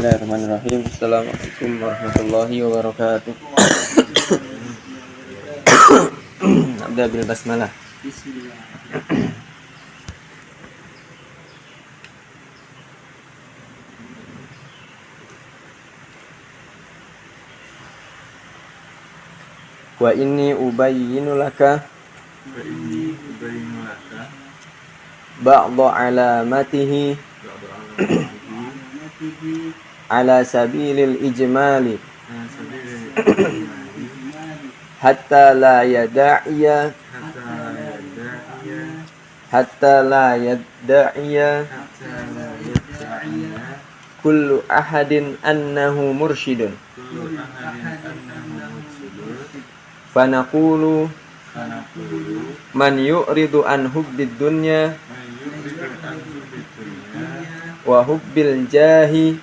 Bismillahirrahmanirrahim. Assalamualaikum warahmatullahi wabarakatuh. Nabda bil basmalah. Bismillah. Wa inni ubayyinu laka ba'dha alamatihi ala sabilil ijmali hatta la yad'iya kullu ahadin annahu mursyidun fanaqulu man yu'ridu an hubbid dunya wa hubbil jahi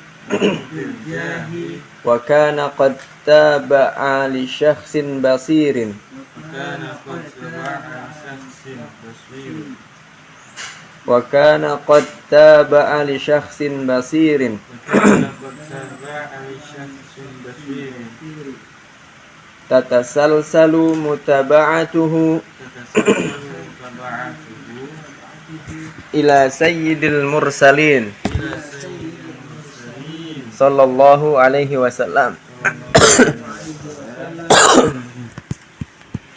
wa kana qad taba'a li syakhsin basirin tatasalsalu mutaba'atuhu ila sayyidil mursalin sallallahu alaihi wasallam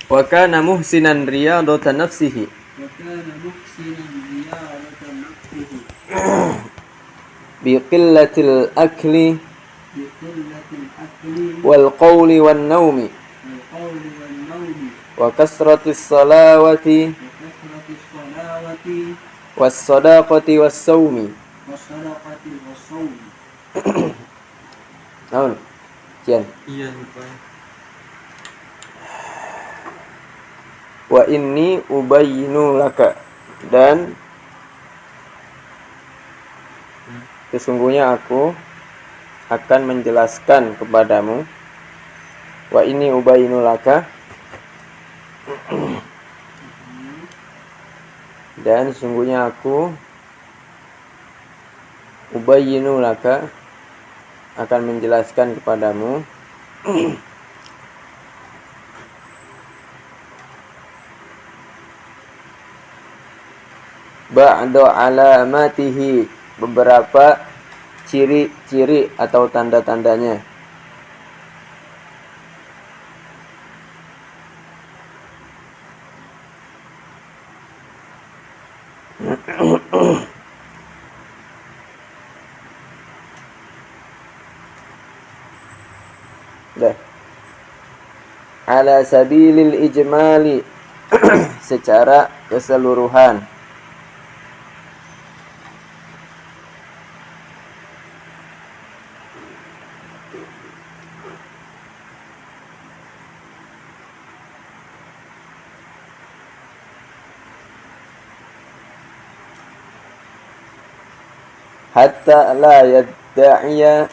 wa kana muhsinan riyadatan nafsihi bi qillatil akli wal qawli wan naumi wa kasratis salawati was sadaqati was saumi. Naon? Cian. Iya lupa. Wa inni ubayyinu laka, dan sesungguhnya aku akan menjelaskan kepadamu. Wa inni ubayyinu laka, dan sesungguhnya aku ubayyinu laka akan menjelaskan kepadamu ba'da alamatihi, beberapa ciri-ciri atau tanda-tandanya. Ala sabilil ijmali, secara keseluruhan. Hatta la yadda'iya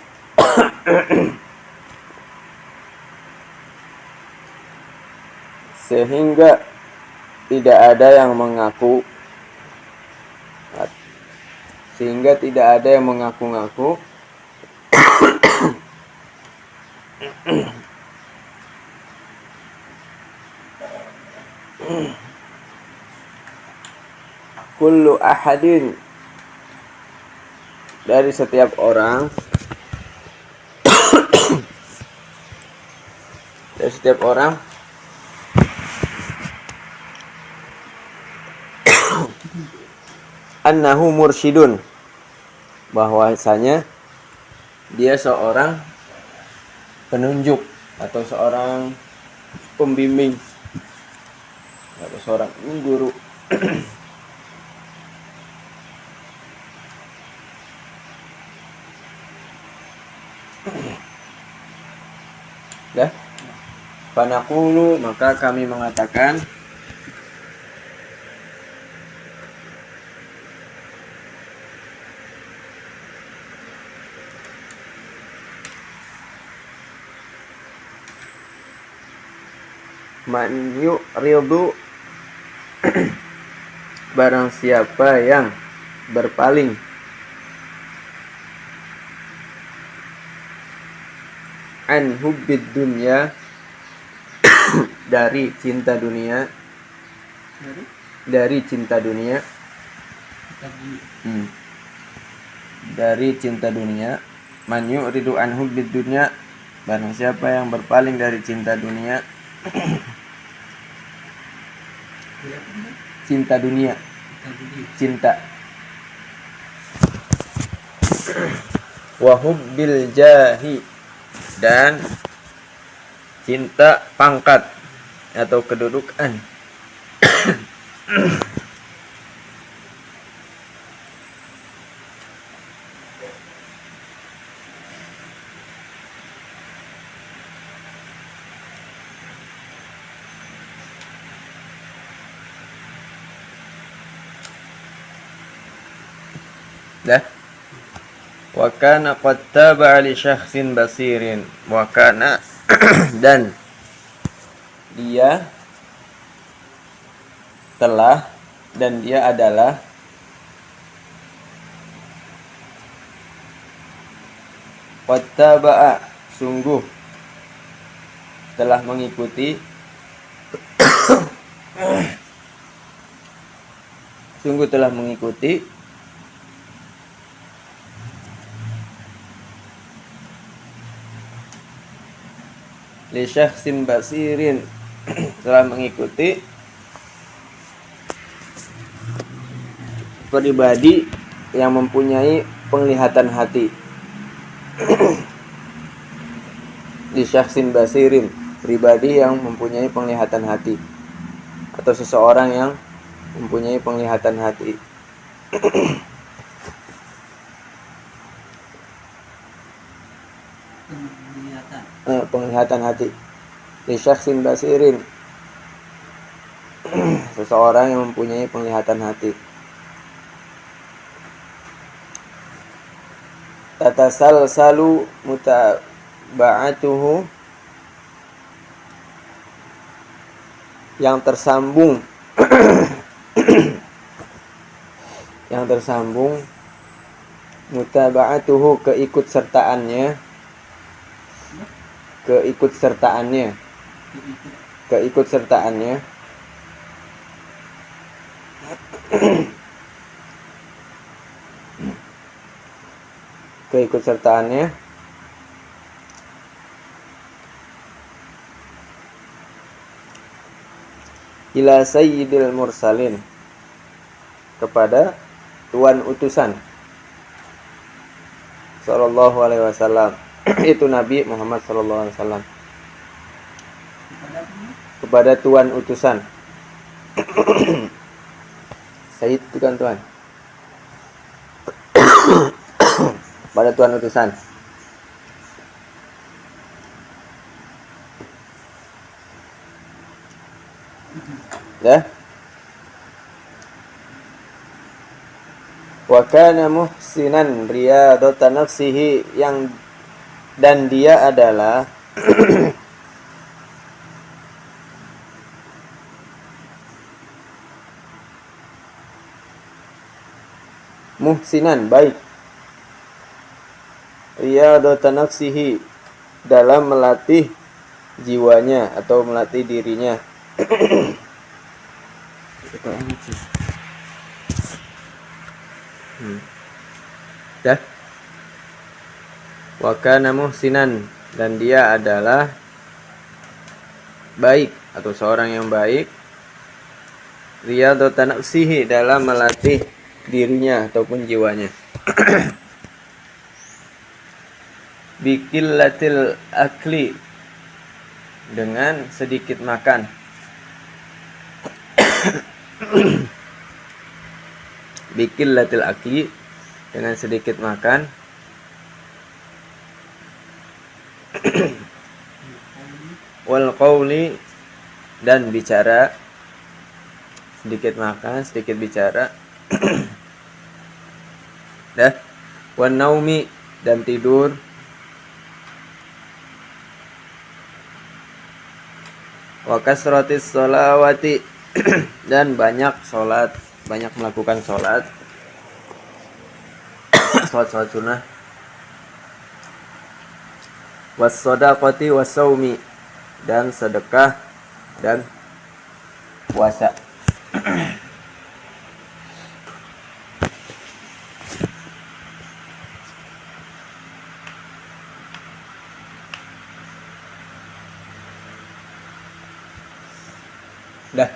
sehingga tidak ada yang mengaku mengaku-ngaku kullu ahadin, dari setiap orang annahu mursyidun, bahwasanya dia seorang penunjuk atau seorang pembimbing atau seorang guru. Dah, fanaqulu, maka kami mengatakan man yu'ridu, barang siapa yang berpaling an hubbid dunya, dari cinta dunia, dari cinta dunia, dari cinta dunia. Man yu'ridu an hubbid dunya, barang siapa yang berpaling dari cinta dunia, cinta dunia, cinta, wa hubbil jahi, dan cinta pangkat atau kedudukan. Dah. Wa kana qad taba'a li syakhsin basirin. Wa kana dan dia telah, dan dia adalah qad taba'a, sungguh telah mengikuti, sungguh telah mengikuti li syakhsin basirin, telah mengikuti pribadi yang mempunyai penglihatan hati. Li syakhsin basirin, pribadi yang mempunyai penglihatan hati, atau seseorang yang mempunyai penglihatan hati. Penglihatan hati. Li syakhsin basirin, seseorang yang mempunyai penglihatan hati. Tatasalsalu mutaba'atuhu, yang tersambung yang tersambung, mutaba'atuhu, keikutsertaannya, keikutsertaannya, keikutsertaannya, keikutsertaannya ila sayyidil mursalin, kepada tuan utusan sallallahu alaihi wasallam, itu Nabi Muhammad sallallahu alaihi wasallam, kepada tuan utusan. Sayyid itu kan tuan. Pada tuan utusan. Ya. Wa kana muhsinan riyadata nafsihi, yang dan dia adalah muhsinan, baik, riyadata nafsihi, dalam melatih jiwanya atau melatih dirinya. Dah. Wa kana muhsinan, dan dia adalah baik atau seorang yang baik, riyadatan nafsihi, dalam melatih dirinya ataupun jiwanya. Biqillatil akli, dengan sedikit makan. Biqillatil akli, dengan sedikit makan. Wal qawli, dan bicara, sedikit makan, sedikit bicara. Dah. Wan naumi, dan tidur. Wa kasratis sholawati, dan banyak sholat, banyak melakukan sholat. Sholat sunnah. was-shadaqati was-shaumi, dan sedekah dan puasa. Dah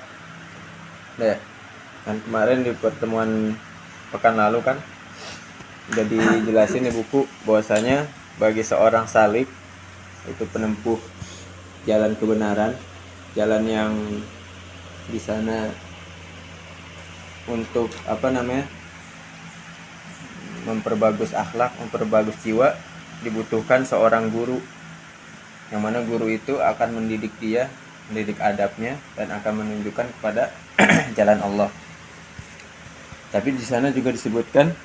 ya. Kan kemarin di pertemuan pekan lalu kan udah dijelasin di buku bahwasanya bagi seorang salik itu penempuh jalan kebenaran, jalan yang di sana untuk memperbagus akhlak, memperbagus jiwa, dibutuhkan seorang guru, yang mana guru itu akan mendidik dia, mendidik adabnya, dan akan menunjukkan kepada jalan Allah. Tapi di sana juga disebutkan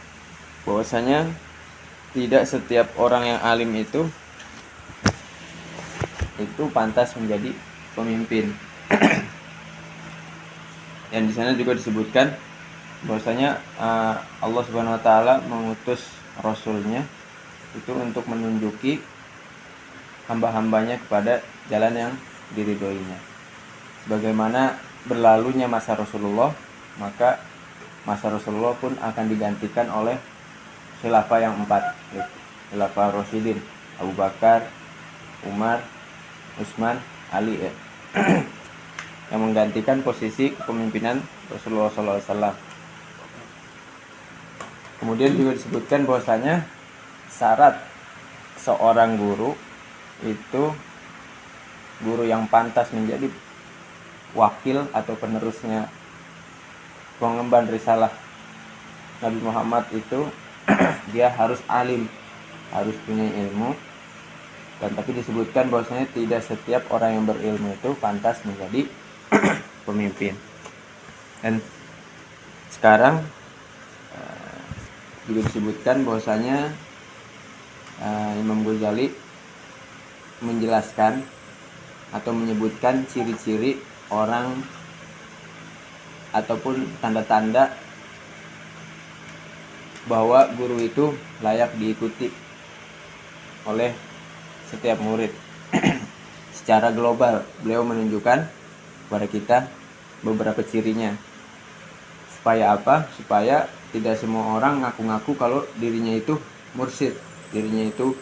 bahwasanya tidak setiap orang yang alim itu pantas menjadi pemimpin. Dan di sana juga disebutkan bahwasanya Allah Subhanahu wa taala mengutus rasulnya itu untuk menunjuki hamba-hambanya kepada jalan yang diridhoinya. Sebagaimana berlalunya masa Rasulullah, maka masa Rasulullah pun akan digantikan oleh khilafah yang 4, khilafah Rasyidin, Abu Bakar, Umar, Utsman, Ali, yang menggantikan posisi kepemimpinan Rasulullah SAW. Kemudian juga disebutkan bahwasanya syarat seorang guru itu guru yang pantas menjadi wakil atau penerusnya pengemban risalah Nabi Muhammad itu dia harus alim, harus punya ilmu. Dan tapi disebutkan bahwasanya tidak setiap orang yang berilmu itu pantas menjadi pemimpin. Dan sekarang juga disebutkan bahwasanya Imam Ghazali menjelaskan atau menyebutkan ciri-ciri orang ataupun tanda-tanda bahwa guru itu layak diikuti oleh setiap murid. Secara global beliau menunjukkan kepada kita beberapa cirinya. Supaya apa? Supaya tidak semua orang ngaku-ngaku kalau dirinya itu mursyid, dirinya itu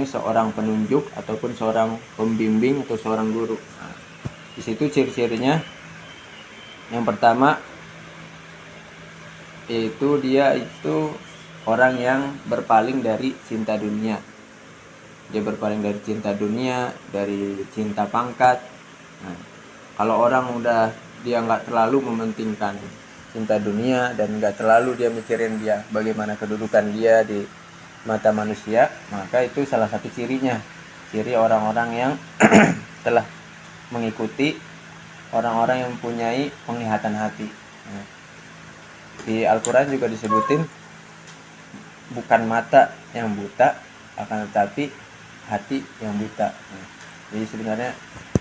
seorang penunjuk ataupun seorang pembimbing atau seorang guru. Nah, di situ ciri-cirinya yang pertama yaitu dia itu orang yang berpaling dari cinta dunia. Dia berpaling dari cinta dunia, dari cinta pangkat. Nah, kalau orang udah dia nggak terlalu mementingkan cinta dunia dan nggak terlalu dia mikirin dia bagaimana kedudukan dia di mata manusia, maka itu salah satu cirinya, ciri orang-orang yang telah mengikuti orang-orang yang mempunyai penglihatan hati. Nah, di Al-Quran juga disebutin bukan mata yang buta, akan tetapi hati yang buta. Nah, jadi sebenarnya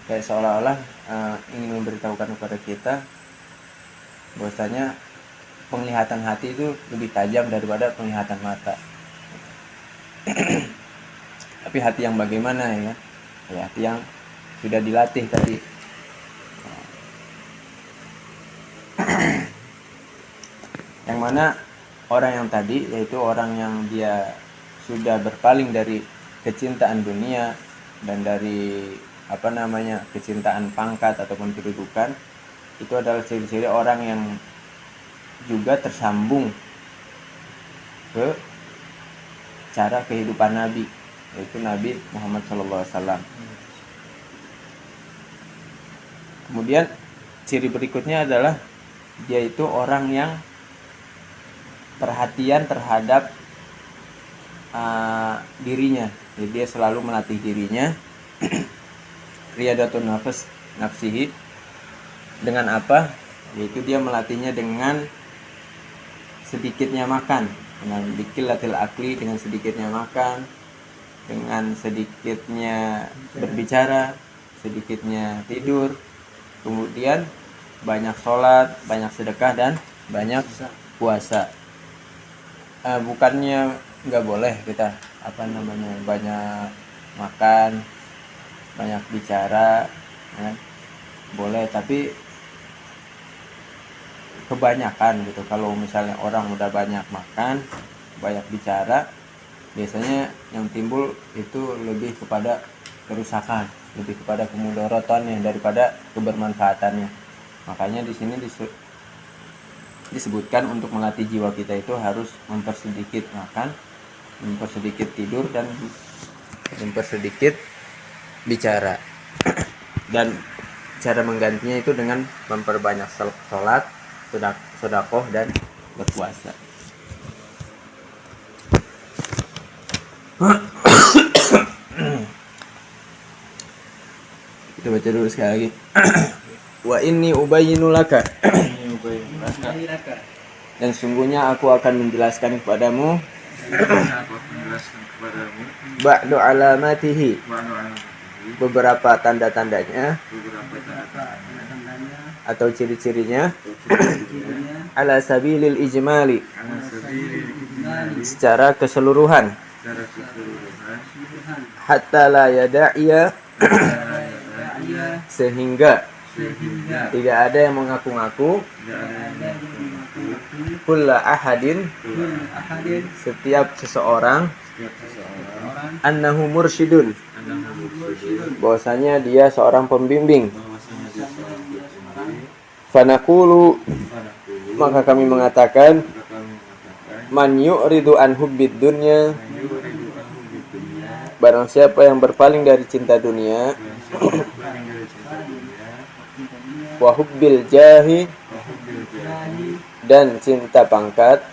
kayak seolah-olah ingin memberitahukan kepada kita bahwasanya penglihatan hati itu lebih tajam daripada penglihatan mata. Tapi hati yang bagaimana ya? Ya, hati yang sudah dilatih tadi. Yang mana orang yang tadi, yaitu orang yang dia sudah berpaling dari kecintaan dunia dan dari kecintaan pangkat ataupun kedudukan, itu adalah ciri-ciri orang yang juga tersambung ke cara kehidupan Nabi, yaitu Nabi Muhammad SAW. Kemudian ciri berikutnya adalah dia itu orang yang perhatian terhadap dirinya. Jadi dia selalu melatih dirinya riyadatun nafsihi. Dengan apa? Yaitu dia melatihnya dengan sedikitnya makan, dengan biqillatil akli, dengan sedikitnya makan, dengan sedikitnya berbicara, sedikitnya tidur, kemudian banyak sholat, banyak sedekah, dan banyak puasa. Bukannya nggak boleh kita banyak makan, banyak bicara, ya, boleh, tapi kebanyakan gitu. Kalau misalnya orang udah banyak makan, banyak bicara, biasanya yang timbul itu lebih kepada kerusakan, lebih kepada kemudorotannya daripada kebermanfaatannya. Makanya di sini disebutkan untuk melatih jiwa kita itu harus mempersedikit makan, mempersedikit tidur, dan mempersedikit bicara. Dan cara menggantinya itu dengan memperbanyak sholat, sedekah, dan berpuasa. Kita baca dulu sekali lagi. Wa inni ubayyinu laka. Dan sungguhnya aku akan menjelaskan kepadamu ba'du alamatihi, beberapa tanda-tandanya atau ciri-cirinya, ala sabilil ijmali, secara keseluruhan, hatta la yada'iya, sehingga tidak ada yang mengaku-ngaku, kulla ahadin, setiap seseorang, annahu mursyidun, bahwasanya dia seorang pembimbing. Fanaqulu, maka kami mengatakan, man yu'ridu an hubbid dunya, barang siapa yang berpaling dari cinta dunia, wa hubbil jahi, dan cinta pangkat,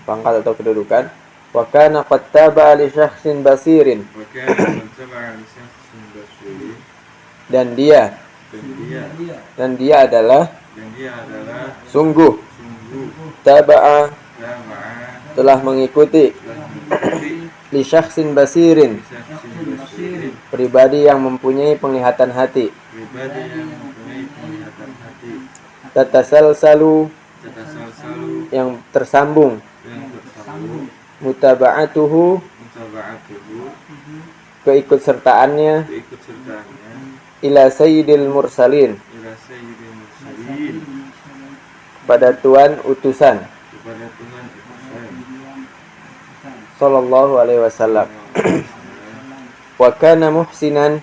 pangkat atau kedudukan, wa kana qad taba li syakhsin basirin, dan dia adalah sungguh taba'a, telah mengikuti, li syakhsin basirin, pribadi yang mempunyai penglihatan hati, tatasalsalu, yang tersambung, mutaba'atuhu, keikutsertaannya, ila sayyidil mursalin, pada Tuhan utusan, sallallahu alaihi wasallam. Wa kana muhsinan,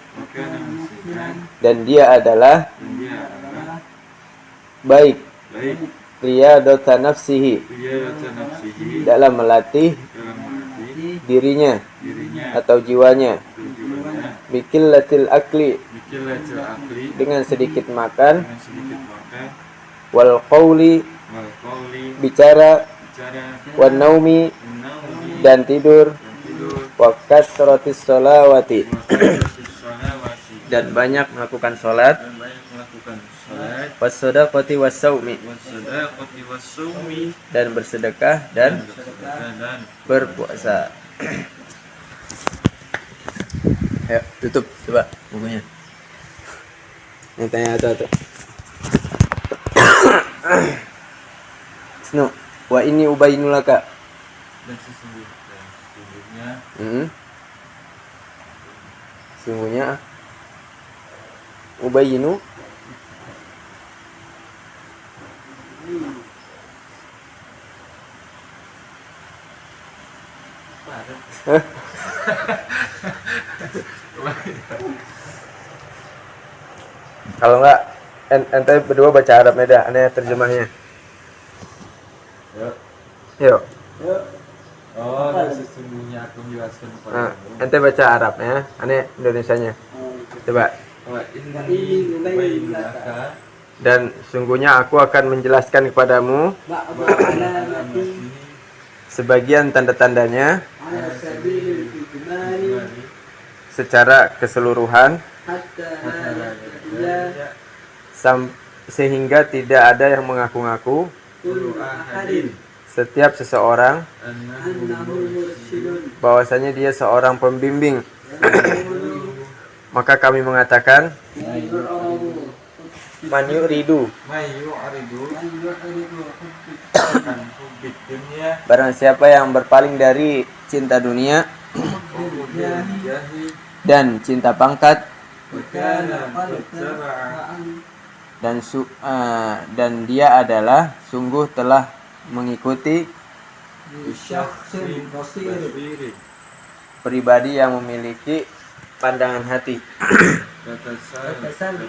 dan dia adalah baik, riyadata nafsihi, dalam melatih dirinya atau jiwanya, biqillatil akli, dengan sedikit makan, wal qawli, bicara, wan naumi, dan tidur, wa kasratis sholawati, dan banyak melakukan sholat, was-shadaqati was-saumi, dan bersedekah dan berpuasa. Ayo tutup coba bukunya. Yang tanya atau Snu, wa ini ubayyinu laka, dan sungguhnya ubayyinu kalau enggak ente berdua baca Arabnya dah, aneh terjemahnya. Yuk. Oh, sesungguhnya aku menjelaskan kepadamu. Ente baca Arabnya, aneh Indonesianya. Coba. Dan sungguhnya aku akan menjelaskan kepadamu sebagian tanda-tandanya secara keseluruhan, sehingga tidak ada yang mengaku-ngaku, setiap seseorang, bahwasanya dia seorang pembimbing. Maka kami mengatakan, man yuridu akan hubit dunia Barang siapa yang berpaling dari cinta dunia jahi dan cinta pangkat wakana bertaba'a dan dia adalah sungguh telah mengikuti bisyaksin basirin pribadi yang memiliki pandangan hati. tatassalu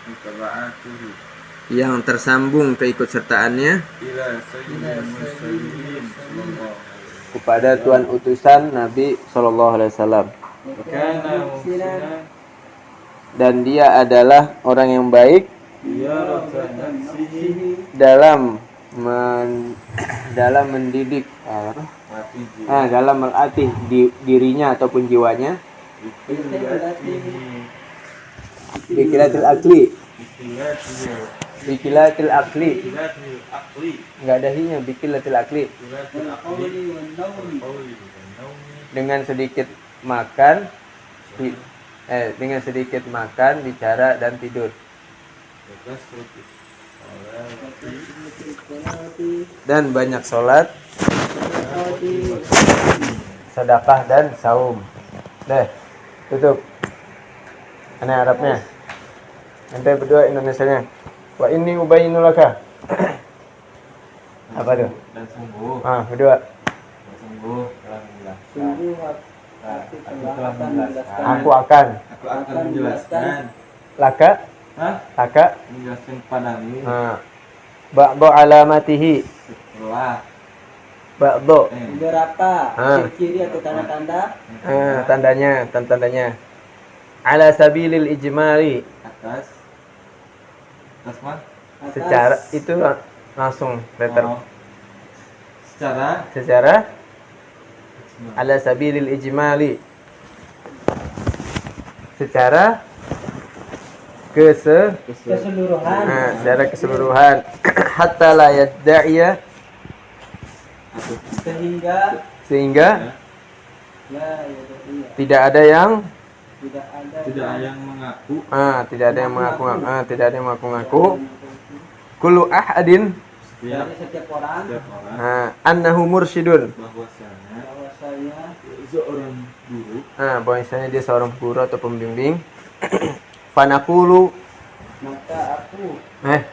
mutaba'atuhu Yang tersambung keikutsertaannya ila sayyidil mursalin sallallahu alaihi kepada Tuhan utusan Nabi Shallallahu Alaihi Wasallam. wakana muhsinan Dan dia adalah orang yang baik ziyaratan nafsihi dalam mendidik dalam melatih dirinya ataupun jiwanya bikilatil akli nggak ada hinya bikilatil akli dengan sedikit makan bicara dan tidur dan banyak sholat, sedekah dan saum. Deh, tutup. Ini Arabnya. Nanti berdua Indonesianya. Wa inni ubayyinu laka. Apa tuh? dan sungguh Berdua. sungguh telah menjelaskan Sungguh aku aku telah akan menjelaskan Aku akan. aku akan menjelaskan Laka. Laka. menjelaskan kepadamu Ba'du alamatihi. setelah Ba'du. beberapa Ah. ciri atau tanda-tanda Tandanya. Ala sabilil ijmali. atas mah atas Secara itu langsung letter. secara Ala sabilil ijmali. Secara keseluruhan secara keseluruhan hatta la yadda'iya sehingga iya, tidak ada yang tidak ada yang mengaku tidak ada yang mengaku kullu ahadin setiap dari setiap orang annahu mursyidun bahwasanya bahwasanya seorang guru bahwasanya dia seorang guru atau pembimbing fanaqulu maka aku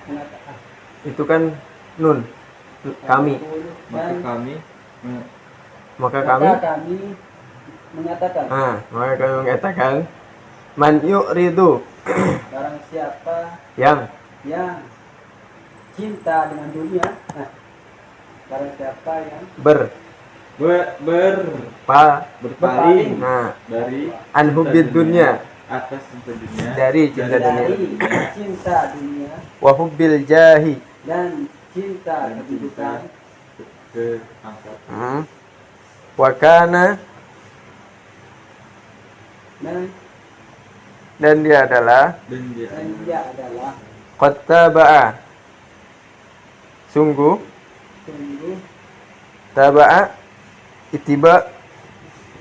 mengatakan itu kan nun kami maka dan kami maka kami menyatakan man yu'ridu barang siapa yang yang cinta dengan dunia barang siapa yang berpaling dari anhubid dunya atas cinta dunia dari cinta dunia dari cinta dunia wa hubbil jahi dan cinta kedudukan ke angkat wa kana dan dia adalah dan dia dan dia adalah qad taba'a sungguh taba'a itiba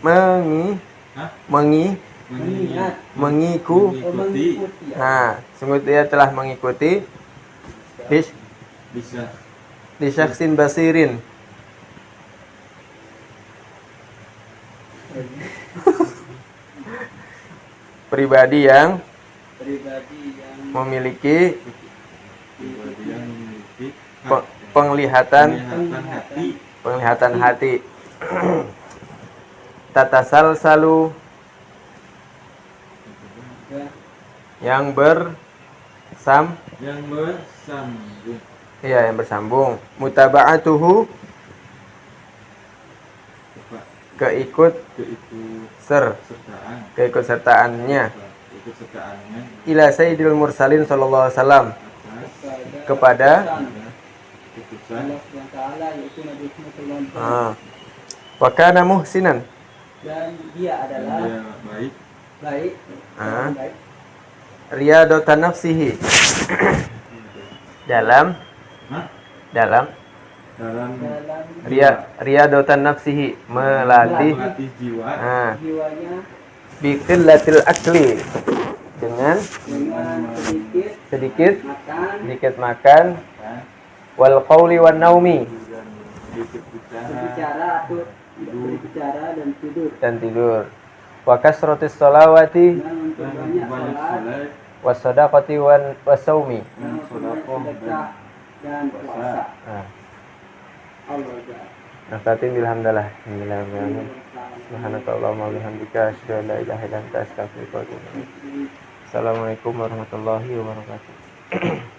mengingat mengikuti sungguh dia telah mengikuti bisa di syaksin basirin pribadi yang memiliki penglihatan hati tatasalsalu yang bersambung mutaba'atuhu keikutsertaannya ila sayyidil mursalin sallallahu alaihi wasallam kepada wa kana muhsinan dan dia adalah baik riyadatan nafsihi dalam riyadatan nafsihi melatih jiwanya biqillatil akli dengan sedikit makan wal qawli wan naumi, dan berbicara, Berbicara atau berbicara dan tidur. Wa kasratis sholawati Dan untuk dan banyak banyak sholat salat was sadaqati wan wasaumi. dan untuk banyak sedekah dan puasa. Nah, Allah Ta'ala. nakatin bilhamdalah. Bismillahirrahmanirrahim. Subhanakallahumma wa bihamdika asyhadu an la ilaha illa anta astaghfiruka wa atubu ilaik. Assalamualaikum warahmatullahi wabarakatuh.